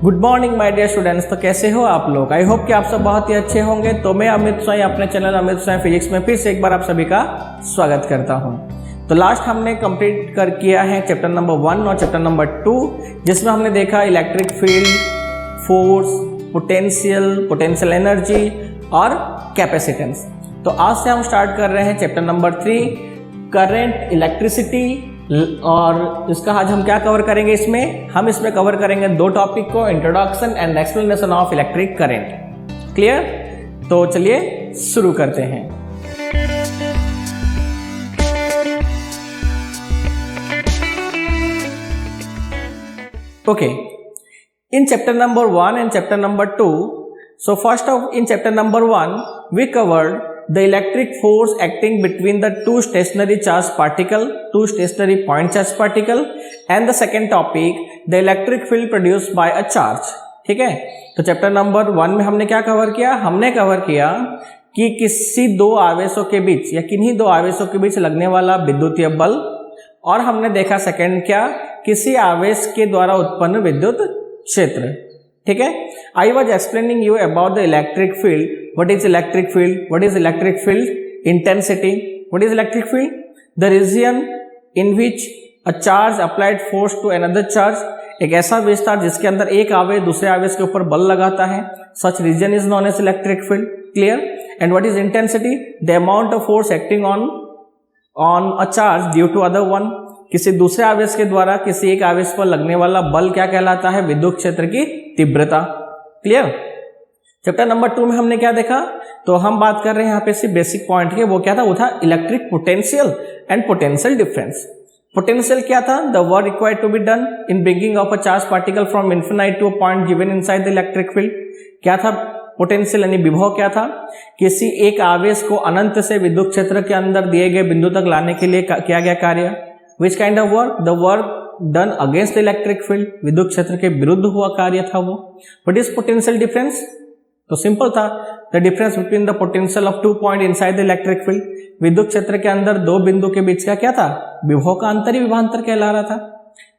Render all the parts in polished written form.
Good morning my dear students. तो कैसे हो आप लोग? आई होप कि आप सब बहुत ही अच्छे होंगे। तो मैं अमित स्वाई अपने चैनल अमित स्वाई फिजिक्स में फिर से एक बार आप सभी का स्वागत करता हूं। तो लास्ट हमने कंप्लीट कर किया है चैप्टर नंबर 1 और चैप्टर नंबर 2, जिसमें हमने देखा electric field, force, potential energy और कैपेसिटेंस। तो आज से हम स्टार्ट कर रहे हैं चैप्टर नंबर 3, करंट, इलेक्ट्रिसिटी। और इसका आज हम क्या कवर करेंगे? हम इसमें कवर करेंगे दो टॉपिक को, introduction and explanation of electric current. Clear? तो चलिए शुरू करते हैं। Okay, in chapter number 1 and chapter number 2, so first of in chapter number 1 we covered the electric force acting between the two stationary charged particle, two stationary point charged particle, and the second topic the electric field produced by a charge। ठीक है, तो chapter number 1 में हमने क्या cover किया? हमने cover किया कि किसी दो आवेशों के बीच या किन्हीं दो आवेशों के बीच लगने वाला विद्युतीय बल, और हमने देखा सेकंड क्या, किसी आवेश के द्वारा उत्पन्न विद्युत क्षेत्र। ठीक है, I was explaining you about the electric field. What is electric field? What is electric field? Intensity. What is electric field? The region in which a charge applied force to another charge. एक ऐसा विस्तार जिसके अंदर एक आवेश दूसरे आवेश के ऊपर बल लगाता है, such reason is known as electric field. Clear? And what is intensity? The amount of force acting on a charge due to other one. किसी दूसरे आवेश के द्वारा किसी एक आवेश पर लगने वाला बल क्या कहलाता है? विद्युत क्षेत्र की तीव्रता। क्लियर? चैप्टर नंबर 2 में हमने क्या देखा? तो हम बात कर रहे हैं यहाँ पे सिर्फ बेसिक पॉइंट के। वो क्या था? वो था electric potential and potential difference. Potential क्या था? The work required to be done in bringing of a charge particle from infinite to a point given inside the electric field. क्या था पोटेंशियल यानी विभव? क्या था? किसी एक आवेश को अनंत से विद्युत क्षेत्र के अंदर दिए गए बिंदु तक लाने के लिए किया गया कार्य। Which kind of work? The work done against the electric field, विद्युत क्षेत्र के विरुद्ध हुआ कार्य था वो। What is potential difference? तो सिंपल था, the difference between the potential of 2 point inside the electric field। विद्युत क्षेत्र के अंदर दो बिंदु के बीच का क्या था? विभव का अंतर ही विभवांतर कहला रहा था।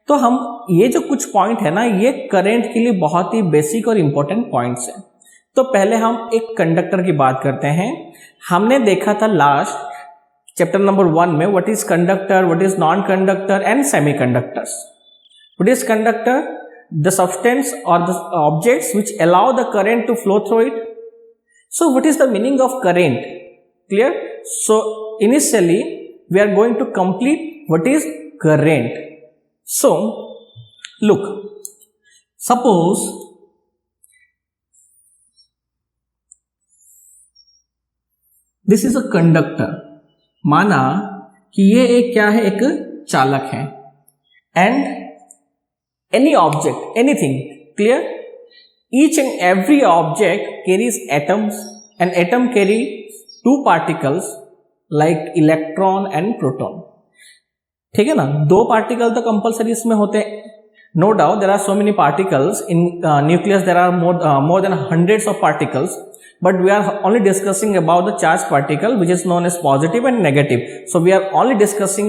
तो हम ये जो कुछ पॉइंट है ना, ये करंट के लिए बहुत ही बेसिक और इंपॉर्टेंट पॉइंट्स है। तो पहले हम एक कंडक्टर की बात करते हैं। हमने देखा था लास्ट चैप्टर नंबर 1 में what is conductor, what is non conductor and semiconductors. What is conductor? The substance और the objects which allow the current to flow through it. So what is the meaning of current? Clear? So initially we are going to complete what is current. So look, suppose this is a conductor. माना कि ये एक क्या है? एक चालक है। And any object, anything, clear? Each and every object carries atoms and atom carry 2 particles like electron and proton. ठीक है ना? 2 पार्टिकल तो कंपल्सरी इसमें होते हैं। No doubt there are so many particles in nucleus, there are more than hundreds of particles, but we are only discussing about the charged particle which is known as positive and negative. So we are only discussing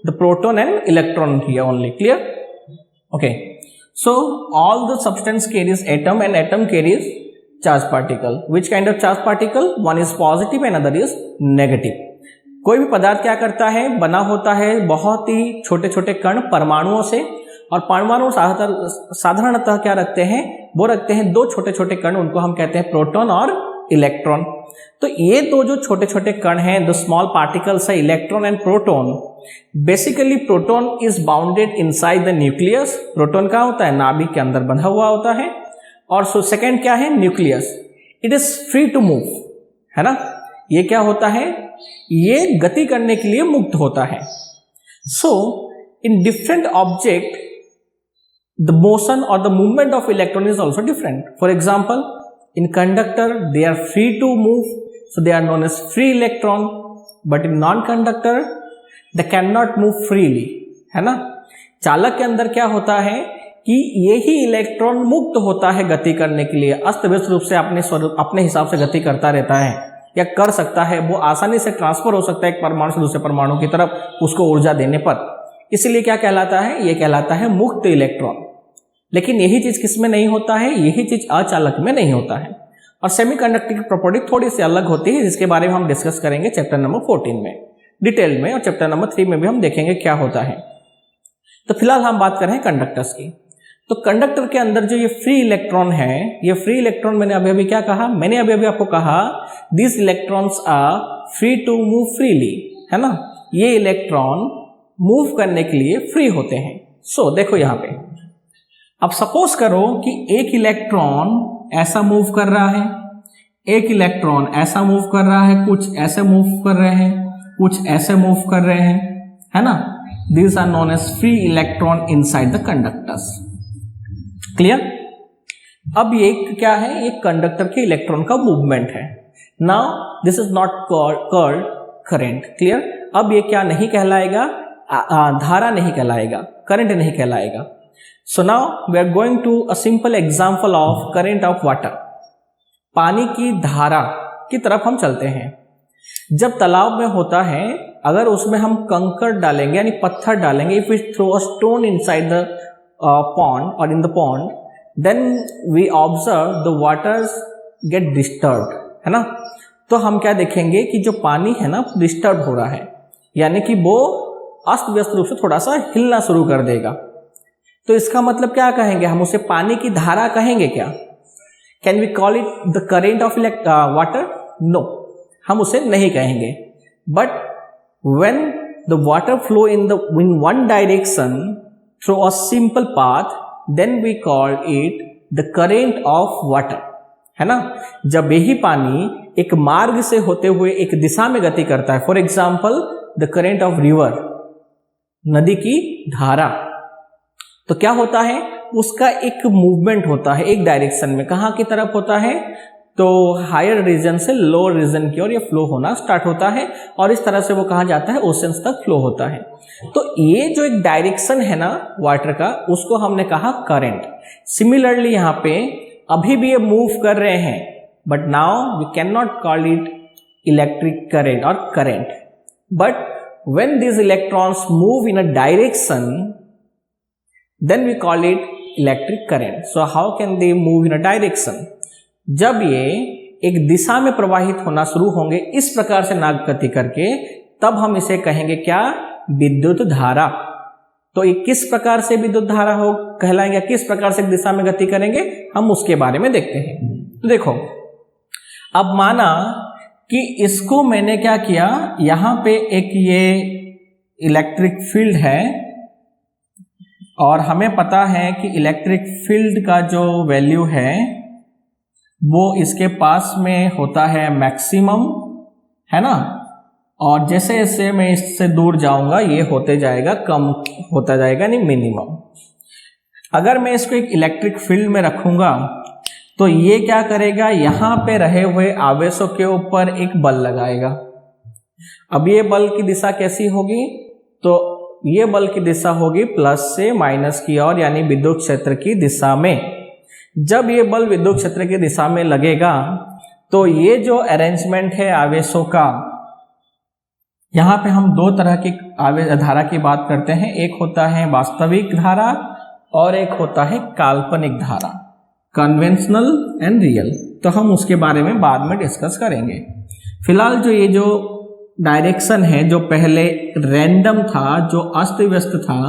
the proton and electron here only. Clear? Okay, so all the substance carries atom and atom carries charged particle. Which kind of charged particle? One is positive and another is negative. कोई भी पदार्थ क्या करता है? बना होता है बहुत ही छोटे छोटे कण, परमाणुओं से। और परमाणु साधारणतः क्या रखते हैं? वो रखते हैं 2 छोटे छोटे कण, उनको हम कहते हैं प्रोटॉन और इलेक्ट्रॉन। तो ये दो जो छोटे छोटे कण हैं, द स्मॉल पार्टिकल्स है electron and proton. Basically proton is bounded inside the nucleus. Proton क्या होता है? नाभिक के अंदर बंधा हुआ होता है। और सो सेकेंड क्या है? Nucleus. It is free to move, है ना? ये क्या होता है? ये गति करने के लिए मुक्त होता है। So in different object the motion और the movement of electron is also different. For example, in conductor they are free to move, so they are known as free electron, but in non-conductor they cannot move freely, है ना? चालक के अंदर क्या होता है कि यही इलेक्ट्रॉन मुक्त होता है गति करने के लिए, अस्त व्यस्त रूप से अपने हिसाब से गति करता रहता है या कर सकता है। वो आसानी से ट्रांसफर हो सकता है एक परमाणु से दूसरे परमाणु की तरफ उसको ऊर्जा देने पर। इसलिए क्या कहलाता है? ये कहलाता है मुक्त इलेक्ट्रॉन। लेकिन यही चीज किसमें नहीं होता है, यही चीज अचालक में नहीं होता है। और सेमीकंडक्टर की प्रॉपर्टी थोड़ी सी अलग होती है, जिसके बारे में हम डिस्कस करेंगे चैप्टर नंबर 14 में डिटेल में, और चैप्टर नंबर 3 में भी हम देखेंगे क्या होता है। तो फिलहाल हम बात कर रहे हैं कंडक्टर्स की। तो कंडक्टर के अंदर जो ये फ्री इलेक्ट्रॉन है, ये फ्री इलेक्ट्रॉन मैंने अभी क्या कहा, मैंने अभी आपको कहा this electrons are free to move freely, है ना, ये इलेक्ट्रॉन मूव करने के लिए फ्री होते हैं। सो देखो यहाँ पे, अब सपोज करो कि एक इलेक्ट्रॉन ऐसा मूव कर रहा है, एक इलेक्ट्रॉन ऐसा मूव कर रहा है, कुछ ऐसे मूव कर रहे हैं, कुछ ऐसे मूव कर रहे हैं, है ना। These are known as free electron inside the conductors. Clear. अब ये क्या है, ये कंडक्टर के इलेक्ट्रॉन का मूवमेंट है। Now this is not called current. Clear. अब ये क्या नहीं कहलाएगा, धारा नहीं कहलाएगा, करंट नहीं कहलाएगा। So now we are going to a simple example of current of water. पानी की धारा की तरफ हम चलते हैं। जब तालाब में होता है, अगर उसमें हम कंकड़ डालेंगे यानी पत्थर डालेंगे, if we throw a stone inside the pond और in the pond, then we observe the waters get disturbed, है ना। तो हम क्या देखेंगे कि जो पानी है ना डिस्टर्ब हो रहा है, यानी कि वो अस्त व्यस्त रूप से थोड़ा सा हिलना शुरू कर देगा। तो इसका मतलब क्या कहेंगे, हम उसे पानी की धारा कहेंगे क्या? Can we call it the current of water? No, हम उसे नहीं कहेंगे। But when the water flow in one direction through a simple path, then we call it the current of water, है ना। जब यही पानी एक मार्ग से होते हुए एक दिशा में गति करता है, for example the current of river, नदी की धारा, तो क्या होता है, उसका एक मूवमेंट होता है एक डायरेक्शन में। कहाँ की तरफ होता है, तो हायर रीजन से लोअर रीजन की ओर ये फ्लो होना स्टार्ट होता है, और इस तरह से वो कहाँ जाता है, ओशंस तक फ्लो होता है। तो ये जो एक डायरेक्शन है ना वाटर का, उसको हमने कहा करंट। सिमिलरली यहाँ पे अभी भी ये मूव कर रहे हैं, but now we can not call it electric current और current, but when this electrons move in a direction, then we call it electric current. So how can they move in a direction? जब ये एक दिशा में प्रवाहित होना शुरू होंगे इस प्रकार से नाग गति करके, तब हम इसे कहेंगे क्या, विद्युत धारा। तो ये किस प्रकार से विद्युत धारा हो कहलाएंगे, किस प्रकार से दिशा में गति करेंगे, हम उसके बारे में देखते हैं। तो देखो, अब माना कि इसको मैंने क्या किया, यहां पे एक ये इलेक्ट्रिक फील्ड है, और हमें पता है कि इलेक्ट्रिक फील्ड का जो वैल्यू है वो इसके पास में होता है मैक्सिमम, है ना। और जैसे जैसे मैं इससे दूर जाऊंगा ये होते जाएगा कम होता जाएगा, नहीं मिनिमम। अगर मैं इसको एक इलेक्ट्रिक फील्ड में रखूंगा तो ये क्या करेगा, यहां पे रहे हुए आवेशों के ऊपर एक बल लगाएगा। अब ये बल की दिशा कैसी होगी, तो ये बल की दिशा होगी प्लस से माइनस की ओर, यानी विद्युत क्षेत्र की दिशा में। जब ये बल विद्युत क्षेत्र की दिशा में लगेगा तो ये जो अरेंजमेंट है आवेशों का, यहां पे हम दो तरह की धारा की बात करते हैं, एक होता है वास्तविक धारा और एक होता है काल्पनिक धारा, कन्वेंशनल एंड रियल। तो हम उसके बारे में बाद में डिस्कस करेंगे। फिलहाल जो ये जो डायरेक्शन है, जो पहले रैंडम था, जो अस्त व्यस्त था,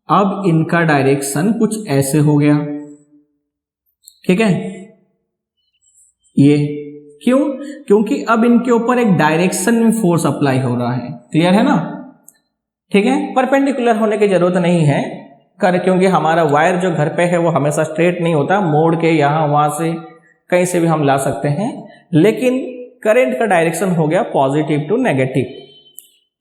अब इनका डायरेक्शन कुछ ऐसे हो गया, ठीक है। ये क्यों, क्योंकि अब इनके ऊपर एक डायरेक्शन में फोर्स अप्लाई हो रहा है, क्लियर है ना, ठीक है। परपेंडिकुलर होने की जरूरत नहीं है क्योंकि हमारा वायर जो घर पे है वो हमेशा स्ट्रेट नहीं होता, मोड़ के यहाँ वहां से कहीं से भी हम ला सकते हैं, लेकिन करंट का डायरेक्शन हो गया पॉजिटिव टू नेगेटिव,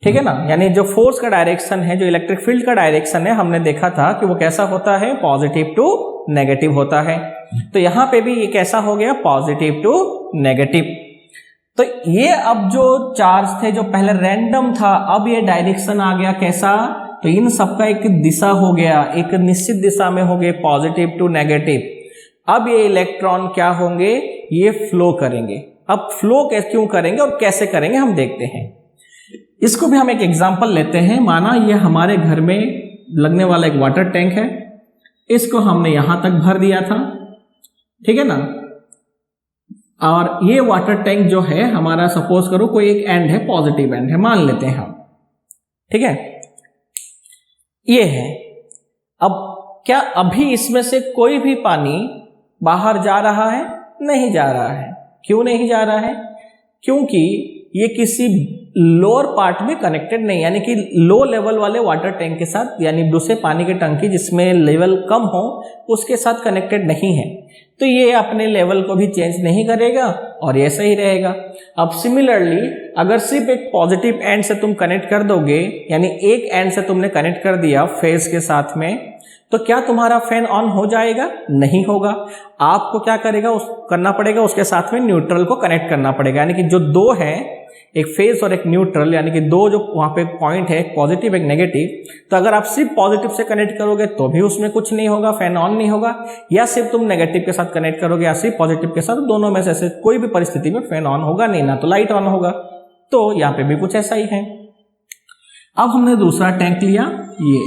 ठीक है ना। यानी जो फोर्स का डायरेक्शन है, जो इलेक्ट्रिक फील्ड का डायरेक्शन है, हमने देखा था कि वो कैसा होता है, पॉजिटिव टू नेगेटिव होता है। तो यहां पे भी ये कैसा हो गया, पॉजिटिव टू नेगेटिव। तो ये अब जो चार्ज थे जो पहले रैंडम था, अब ये डायरेक्शन आ गया कैसा, तो इन सबका एक दिशा हो गया, एक निश्चित दिशा में हो गए, पॉजिटिव टू नेगेटिव। अब ये इलेक्ट्रॉन क्या होंगे, ये फ्लो करेंगे। अब फ्लो क्यों करेंगे और कैसे करेंगे हम देखते हैं। इसको भी हम एक एग्जांपल लेते हैं। माना ये हमारे घर में लगने वाला एक वाटर टैंक है, इसको हमने यहां तक भर दिया था, ठीक है ना। और ये वाटर टैंक जो है हमारा, सपोज करो कोई एक एंड है, पॉजिटिव एंड है मान लेते हैं हम, ठीक है, ये है। अब क्या अभी इसमें से कोई भी पानी बाहर जा रहा है? नहीं जा रहा है। क्यों नहीं जा रहा है? क्योंकि ये किसी लोअर पार्ट में कनेक्टेड नहीं, यानी कि लो लेवल वाले वाटर टैंक के साथ, यानी दूसरे पानी की टंकी जिसमें लेवल कम हो उसके साथ कनेक्टेड नहीं है, तो ये अपने लेवल को भी चेंज नहीं करेगा और ऐसा ही रहेगा। अब सिमिलरली अगर सिर्फ एक पॉजिटिव एंड से तुम कनेक्ट कर दोगे, यानी एक एंड से तुमने कनेक्ट कर दिया फेज के साथ में, तो क्या तुम्हारा फैन ऑन हो जाएगा? नहीं होगा। आपको क्या करना पड़ेगा, उसके साथ में न्यूट्रल को कनेक्ट करना पड़ेगा, यानी कि जो दो है, एक फेज और एक न्यूट्रल, यानी कि दो जो वहां पे पॉइंट है, एक पॉजिटिव एक नेगेटिव, तो अगर आप सिर्फ पॉजिटिव से कनेक्ट करोगे तो भी उसमें कुछ नहीं होगा, फैन ऑन नहीं होगा, या सिर्फ तुम नेगेटिव के साथ कनेक्ट करोगे या सिर्फ पॉजिटिव के साथ, दोनों में से कोई भी परिस्थिति में फैन ऑन होगा नहीं, ना तो लाइट ऑन होगा। तो यहाँ पे भी कुछ ऐसा ही है। अब हमने दूसरा टैंक लिया, ये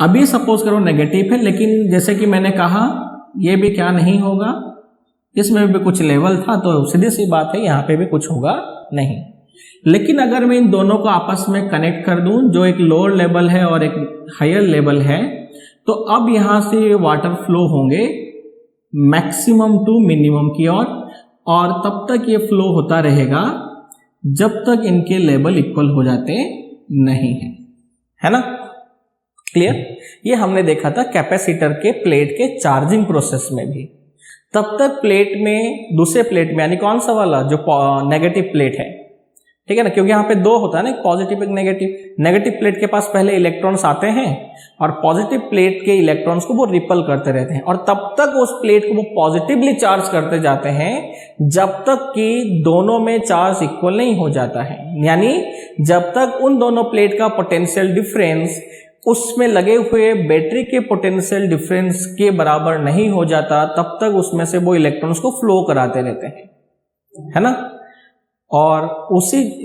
अभी सपोज करो नेगेटिव है, लेकिन जैसे कि मैंने कहा ये भी क्या नहीं होगा, इसमें भी कुछ लेवल था, तो सीधी सी बात है यहाँ पे भी कुछ होगा नहीं। लेकिन अगर मैं इन दोनों को आपस में कनेक्ट कर दूं, जो एक लोअर लेवल है और एक हायर लेवल है, तो अब यहां से वाटर फ्लो होंगे मैक्सिमम टू मिनिमम की ओर, और तब तक ये फ्लो होता रहेगा जब तक इनके लेवल इक्वल हो जाते नहीं है ना। क्लियर? ये हमने देखा था कैपेसिटर के प्लेट के चार्जिंग प्रोसेस में भी। तब तक प्लेट में, दूसरे प्लेट में, यानी कौन सा वाला, जो नेगेटिव प्लेट है, ठीक है ना, क्योंकि यहाँ पे दो होता है ना, एक पॉजिटिव एक नेगेटिव। नेगेटिव प्लेट के पास पहले इलेक्ट्रॉन्स आते हैं और पॉजिटिव प्लेट के इलेक्ट्रॉन्स को वो रिपल करते रहते हैं, और तब तक उस प्लेट को वो पॉजिटिवली चार्ज करते जाते हैं जब तक कि दोनों में चार्ज इक्वल नहीं हो जाता है, यानी जब तक उन दोनों प्लेट का पोटेंशियल डिफरेंस उसमें लगे हुए बैटरी के पोटेंशियल डिफरेंस के बराबर नहीं हो जाता, तब तक उसमें से वो इलेक्ट्रॉन्स को फ्लो कराते रहते हैं, है ना। और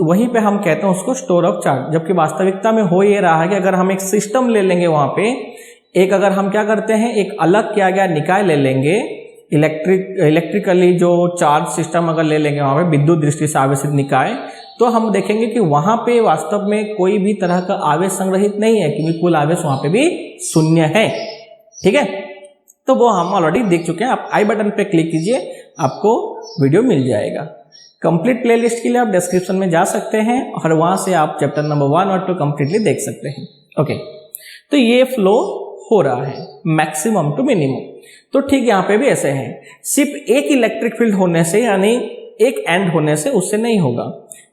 वहीं पे हम कहते हैं उसको स्टोर ऑफ चार्ज, जबकि वास्तविकता में हो ये रहा है कि अगर हम एक सिस्टम ले लेंगे, वहां पे एक, अगर हम क्या करते हैं, एक अलग किया गया निकाय ले लेंगे, इलेक्ट्रिकली जो चार्ज सिस्टम अगर ले लेंगे, वहां पे विद्युत दृष्टि से आवेशित निकाय, तो हम देखेंगे कि वहां पे वास्तव में कोई भी तरह का आवेश संग्रहित नहीं है, क्योंकि कुल आवेश वहां पे भी शून्य है, ठीक है। तो वो हम ऑलरेडी देख चुके हैं। आप आई बटन पे क्लिक कीजिए, आपको वीडियो मिल जाएगा। कंप्लीट प्लेलिस्ट के लिए आप डिस्क्रिप्शन में जा सकते हैं और वहां से आप चैप्टर नंबर 1 और 2 कंप्लीटली देख सकते हैं। ओके, तो ये फ्लो हो रहा है मैक्सिमम टू मिनिमम। तो ठीक यहाँ पे भी ऐसे है, सिर्फ एक इलेक्ट्रिक फील्ड होने से, यानी एक एंड होने से उससे नहीं होगा।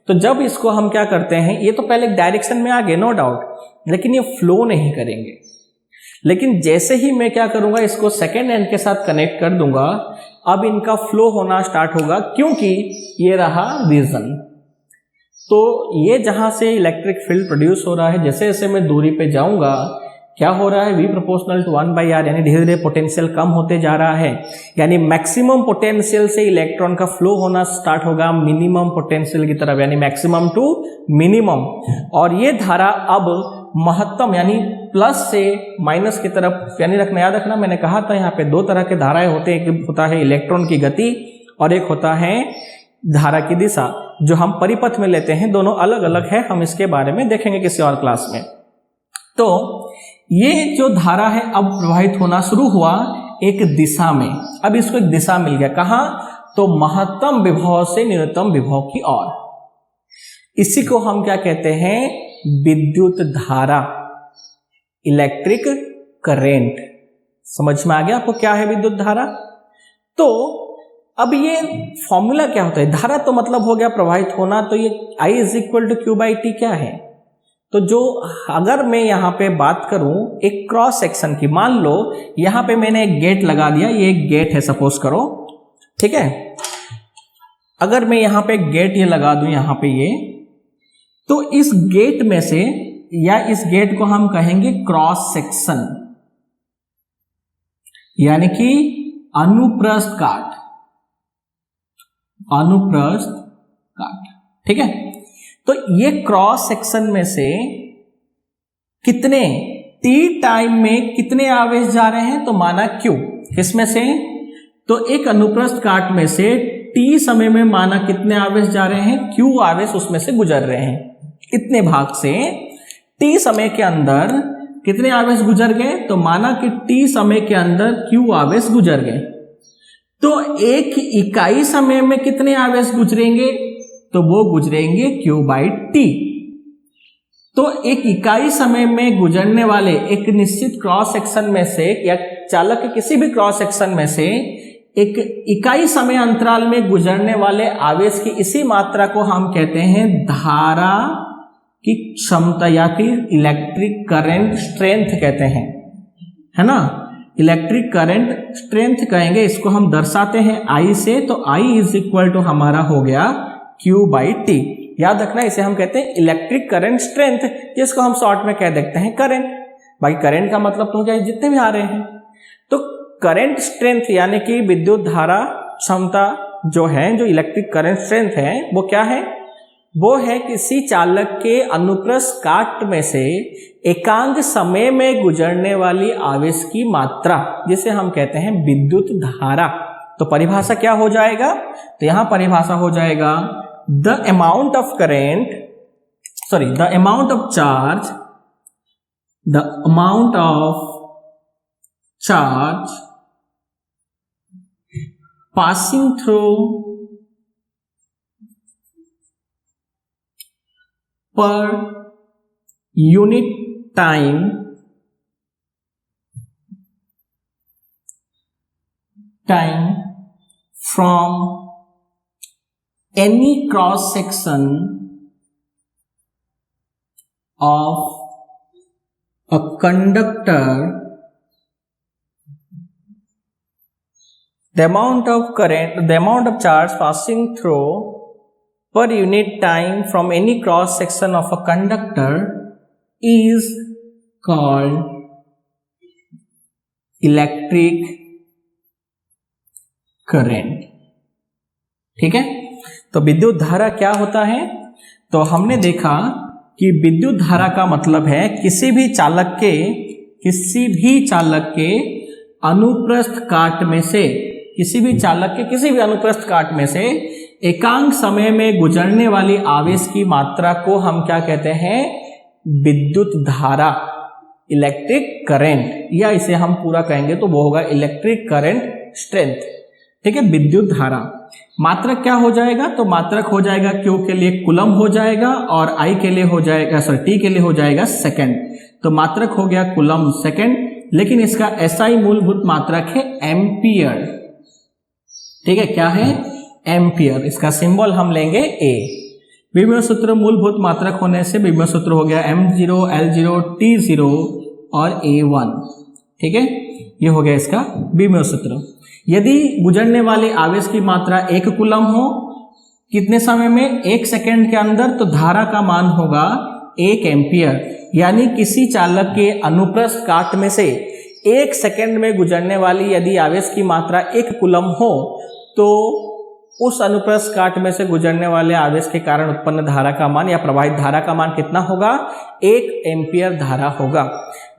तो जब इसको हम क्या करते हैं, ये तो पहले डायरेक्शन में आ गए नो डाउट, लेकिन ये फ्लो नहीं करेंगे। लेकिन जैसे ही मैं क्या करूंगा, इसको सेकेंड एंड के साथ कनेक्ट कर दूंगा, अब इनका फ्लो होना स्टार्ट होगा, क्योंकि ये रहा रीजन। तो ये जहां से इलेक्ट्रिक फील्ड प्रोड्यूस हो रहा है, जैसे जैसे मैं दूरी पे जाऊंगा, क्या हो रहा है, V प्रोपोर्शनल टू 1/r, यानी धीरे धीरे पोटेंशियल कम होते जा रहा है, यानी मैक्सिमम पोटेंशियल से इलेक्ट्रॉन का फ्लो होना स्टार्ट होगा मिनिमम पोटेंशियल की तरफ, यानी मैक्सिमम टू मिनिमम। और ये धारा अब महत्तम, यानी प्लस से माइनस की तरफ, यानी याद रखना, मैंने कहा था यहाँ पे दो तरह के धाराएं होते हैं, एक होता है इलेक्ट्रॉन की गति और एक होता है धारा की दिशा, जो हम परिपथ में लेते हैं। दोनों अलग अलग है, हम इसके बारे में देखेंगे किसी और क्लास में। तो ये जो धारा है अब प्रवाहित होना शुरू हुआ एक दिशा में। अब इसको एक दिशा मिल गया, कहां, तो महत्तम विभव से न्यूनतम विभव की ओर। इसी को हम क्या कहते हैं, विद्युत धारा, इलेक्ट्रिक करंट। समझ में आ गया आपको क्या है विद्युत धारा? तो अब ये फॉर्मूला क्या होता है, धारा तो मतलब हो गया प्रवाहित होना, तो ये I = Q/T क्या है? तो जो, अगर मैं यहाँ पे बात करूं एक क्रॉस सेक्शन की, मान लो यहाँ पे मैंने एक गेट लगा दिया, ये एक गेट है सपोज करो, ठीक है। अगर मैं यहाँ पे एक गेट ये लगा दूं यहाँ पे ये, तो इस गेट में से, या इस गेट को हम कहेंगे क्रॉस सेक्शन, यानी कि अनुप्रस्थ काट, अनुप्रस्थ काट, ठीक है। तो ये क्रॉस सेक्शन में से कितने टी टाइम में कितने आवेश जा रहे हैं, तो माना क्यू, किसमें से, तो एक अनुप्रस्थ काट में से टी समय में माना कितने आवेश जा रहे हैं, क्यू आवेश उसमें से गुजर रहे हैं। इतने भाग से टी समय के अंदर कितने आवेश गुजर गए, तो माना कि टी समय के अंदर क्यू आवेश गुजर गए। तो एक इकाई समय में कितने आवेश गुजरेंगे, तो वो गुजरेंगे क्यू बाई टी। तो एक इकाई समय में गुजरने वाले एक निश्चित क्रॉस सेक्शन में से या चालक के किसी भी क्रॉस सेक्शन में से एक इकाई समय अंतराल में गुजरने वाले आवेश की इसी मात्रा को हम कहते हैं धारा की क्षमता या फिर इलेक्ट्रिक करंट स्ट्रेंथ कहते हैं, है ना। इलेक्ट्रिक करंट स्ट्रेंथ कहेंगे, इसको हम दर्शाते हैं आई से, तो आई इज इक्वल टू हमारा हो गया क्यू बाई टी। याद रखना, इसे हम कहते हैं इलेक्ट्रिक करंट स्ट्रेंथ, जिसको हम शॉर्ट में कह देते हैं करंट। बाकी करंट का मतलब तो क्या, जितने भी आ रहे हैं। तो करंट स्ट्रेंथ यानी कि विद्युत धारा क्षमता जो है, जो इलेक्ट्रिक करंट स्ट्रेंथ है, वो क्या है, वो है किसी चालक के अनुप्रस्थ काट में से एकांक समय में गुजरने वाली आवेश की मात्रा, जिसे हम कहते हैं विद्युत धारा। तो परिभाषा क्या हो जाएगा, तो यहां परिभाषा हो जाएगा the amount of current, sorry the amount of charge, the amount of charge passing through per unit time from any cross section of a conductor. The amount of current, the amount of charge passing through per unit time from any cross section of a conductor is called electric current। ठीक है, तो विद्युत धारा क्या होता है, तो हमने देखा कि विद्युत धारा का मतलब है किसी भी चालक के अनुप्रस्थ काट में से, किसी भी चालक के किसी भी अनुप्रस्थ काट में से एकांक समय में गुजरने वाली आवेश की मात्रा को हम क्या कहते हैं, विद्युत धारा, इलेक्ट्रिक करंट, या इसे हम पूरा कहेंगे तो वो होगा इलेक्ट्रिक करंट स्ट्रेंथ। ठीक है, विद्युत धारा मात्रक क्या हो जाएगा, तो मात्रक हो जाएगा क्यू के लिए कूलम हो जाएगा और आई के लिए हो जाएगा, सॉरी टी के लिए हो जाएगा सेकंड। तो मात्रक हो गया कूलम सेकंड, लेकिन इसका एसआई मूलभूत मात्रक है एम्पियर। ठीक है, क्या है, एम्पियर। इसका सिंबल हम लेंगे ए। विभव सूत्र मूलभूत मात्रक होने से विभव सूत्र हो गया M0 L0 T0 और A1। ठीक है, ये हो गया इसका विभव सूत्र। यदि गुजरने वाले आवेश की मात्रा 1 कूलम हो कितने समय में, 1 सेकेंड के अंदर, तो धारा का मान होगा 1 एम्पियर। यानी किसी चालक के अनुप्रस्थ काट में से 1 सेकेंड में गुजरने वाली यदि आवेश की मात्रा 1 कूलम हो, तो उस अनुप्रस्थ काट में से गुजरने वाले आवेश के कारण उत्पन्न धारा का मान या प्रवाहित धारा का मान कितना होगा, 1 एम्पियर धारा होगा।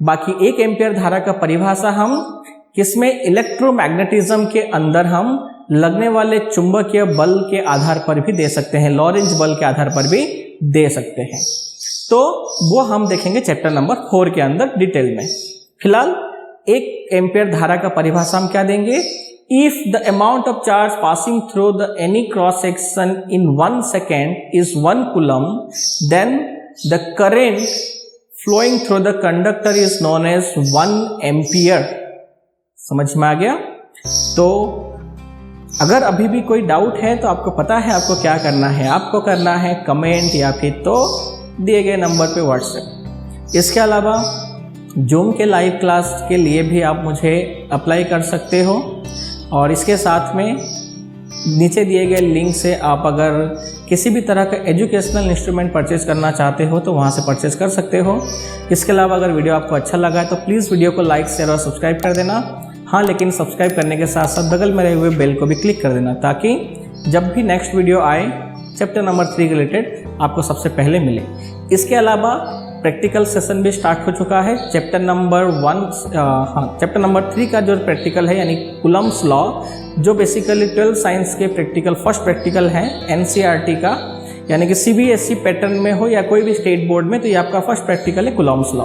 बाकी 1 एम्पियर धारा का परिभाषा हम किसमें, इलेक्ट्रोमैग्नेटिज्म के अंदर हम लगने वाले चुंबकीय बल के आधार पर भी दे सकते हैं, लॉरेंज बल के आधार पर भी दे सकते हैं। तो वो हम देखेंगे चैप्टर नंबर 4 के अंदर डिटेल में। फिलहाल 1 एम्पियर धारा का परिभाषा हम क्या देंगे, if the amount of charge passing through any cross section in 1 second is 1 coulomb, then the current flowing through the conductor is known as 1 ampere। समझ में आ गया। तो अगर अभी भी कोई डाउट है तो आपको पता है आपको क्या करना है, आपको करना है कमेंट या फिर तो दिए गए नंबर पे व्हाट्सएप। इसके अलावा जूम के लाइव क्लास के लिए भी आप मुझे अप्लाई कर सकते हो, और इसके साथ में नीचे दिए गए लिंक से आप अगर किसी भी तरह का एजुकेशनल इंस्ट्रूमेंट परचेज करना चाहते हो तो वहाँ से परचेज कर सकते हो। इसके अलावा अगर वीडियो आपको अच्छा लगा है तो प्लीज़ वीडियो को लाइक शेयर और सब्सक्राइब कर देना। हाँ, लेकिन सब्सक्राइब करने के साथ साथ बगल में रहे हुए बेल को भी क्लिक कर देना, ताकि जब भी नेक्स्ट वीडियो आए चैप्टर नंबर 3 के रिलेटेड आपको सबसे पहले मिले। इसके अलावा प्रैक्टिकल सेशन भी स्टार्ट हो चुका है। चैप्टर नंबर 3 का जो प्रैक्टिकल है यानी कूलम्ब्स लॉ, जो बेसिकली 12th साइंस के प्रैक्टिकल फर्स्ट प्रैक्टिकल है एनसीईआरटी का, यानी कि सीबीएसई पैटर्न में हो या कोई भी स्टेट बोर्ड में, तो ये आपका फर्स्ट प्रैक्टिकल है कूलम्ब्स लॉ।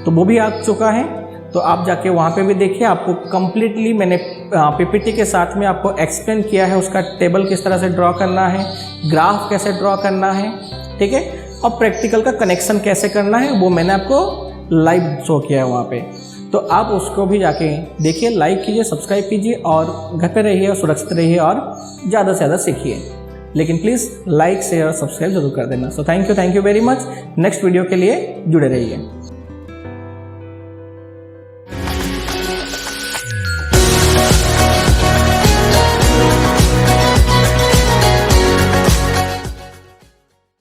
तो वो भी आ चुका है, तो आप जाके वहाँ पे भी देखिए। आपको कम्प्लीटली मैंने पीपीटी के साथ में आपको एक्सप्लेन किया है, उसका टेबल किस तरह से ड्रॉ करना है, ग्राफ कैसे ड्रॉ करना है, ठीक है, और प्रैक्टिकल का कनेक्शन कैसे करना है वो मैंने आपको लाइव शो किया है वहाँ पे। तो आप उसको भी जाके देखिए, लाइक कीजिए, सब्सक्राइब कीजिए और घर पे रहिए और सुरक्षित रहिए और ज़्यादा से ज़्यादा सीखिए। लेकिन प्लीज़ लाइक शेयर और सब्सक्राइब जरूर कर देना। So thank you very much. Next video के लिए जुड़े रहिए।